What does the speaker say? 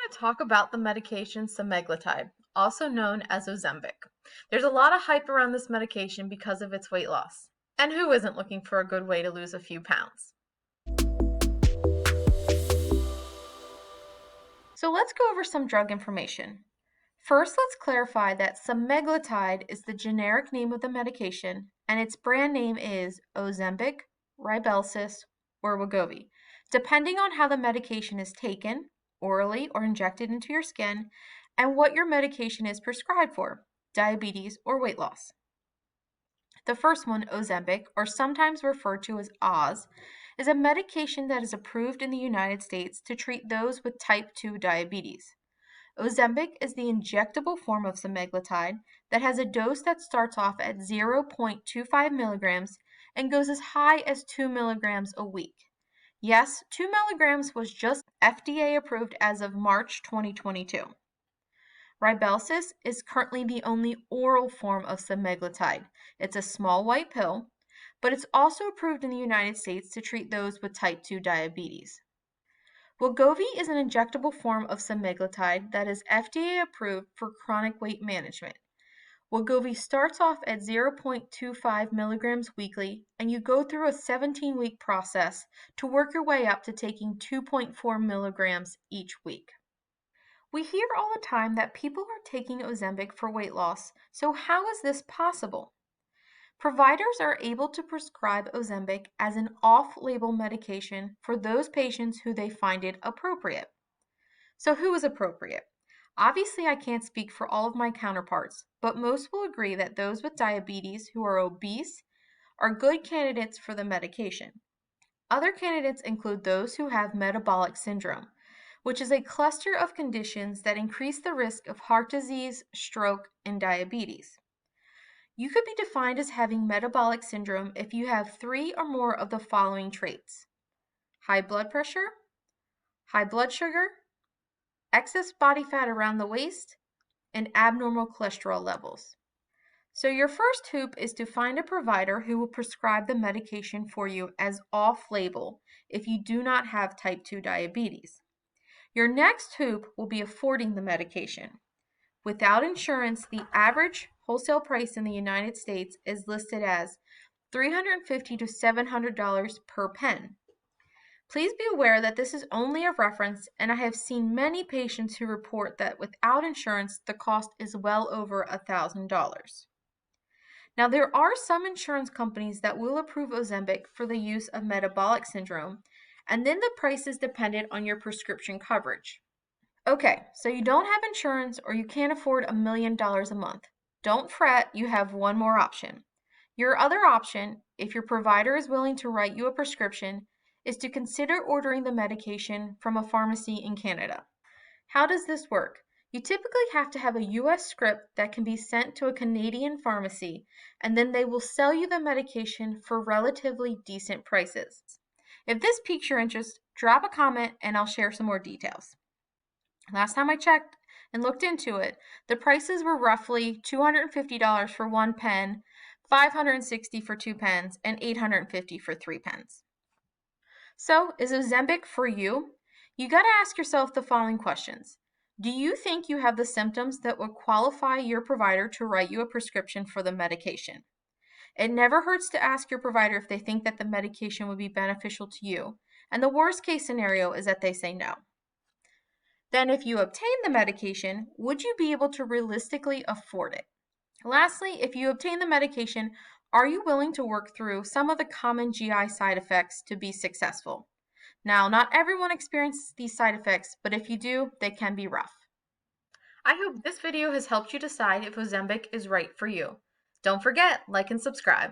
going to talk about the medication semaglutide, also known as Ozempic. There's a lot of hype around this medication because of its weight loss. And who isn't looking for a good way to lose a few pounds? So let's go over some drug information. First, let's clarify that semaglutide is the generic name of the medication, and its brand name is Ozempic, Rybelsus, or Wegovy, depending on how the medication is taken, orally or injected into your skin, and what your medication is prescribed for, diabetes or weight loss. The first one, Ozempic, or sometimes referred to as Oz, is a medication that is approved in the United States to treat those with type 2 diabetes. Ozempic is the injectable form of semaglutide that has a dose that starts off at 0.25 milligrams and goes as high as 2 milligrams a week. Yes, 2 milligrams was just FDA approved as of March 2022. Rybelsus is currently the only oral form of semaglutide. It's a small white pill, but it's also approved in the United States to treat those with type 2 diabetes. Wegovy is an injectable form of semaglutide that is FDA approved for chronic weight management. Wegovy starts off at 0.25 milligrams weekly, and you go through a 17-week process to work your way up to taking 2.4 milligrams each week. We hear all the time that people are taking Ozempic for weight loss, so how is this possible? Providers are able to prescribe Ozempic as an off-label medication for those patients who they find it appropriate. So who is appropriate? Obviously, I can't speak for all of my counterparts, but most will agree that those with diabetes who are obese are good candidates for the medication. Other candidates include those who have metabolic syndrome, which is a cluster of conditions that increase the risk of heart disease, stroke, and diabetes. You could be defined as having metabolic syndrome if you have 3 or more of the following traits: high blood pressure, high blood sugar, excess body fat around the waist, and abnormal cholesterol levels. So your first hoop is to find a provider who will prescribe the medication for you as off-label if you do not have type 2 diabetes. Your next hoop will be affording the medication. Without insurance, the average wholesale price in the United States is listed as $350 to $700 per pen. Please be aware that this is only a reference, and I have seen many patients who report that without insurance, the cost is well over $1,000. Now, there are some insurance companies that will approve Ozempic for the use of metabolic syndrome, and then the price is dependent on your prescription coverage. Okay, so you don't have insurance or you can't afford $1 million a month. Don't fret, you have one more option. Your other option, if your provider is willing to write you a prescription, is to consider ordering the medication from a pharmacy in Canada. How does this work? You typically have to have a US script that can be sent to a Canadian pharmacy, and then they will sell you the medication for relatively decent prices. If this piques your interest, drop a comment and I'll share some more details. Last time I checked and looked into it, the prices were roughly $250 for 1 pen, $560 for 2 pens, and $850 for 3 pens. So, is Ozempic for you? You got to ask yourself the following questions. Do you think you have the symptoms that would qualify your provider to write you a prescription for the medication? It never hurts to ask your provider if they think that the medication would be beneficial to you, and the worst case scenario is that they say no. Then if you obtain the medication, would you be able to realistically afford it? Lastly, if you obtain the medication, are you willing to work through some of the common GI side effects to be successful? Now, not everyone experiences these side effects, but if you do, they can be rough. I hope this video has helped you decide if Ozempic is right for you. Don't forget, like and subscribe.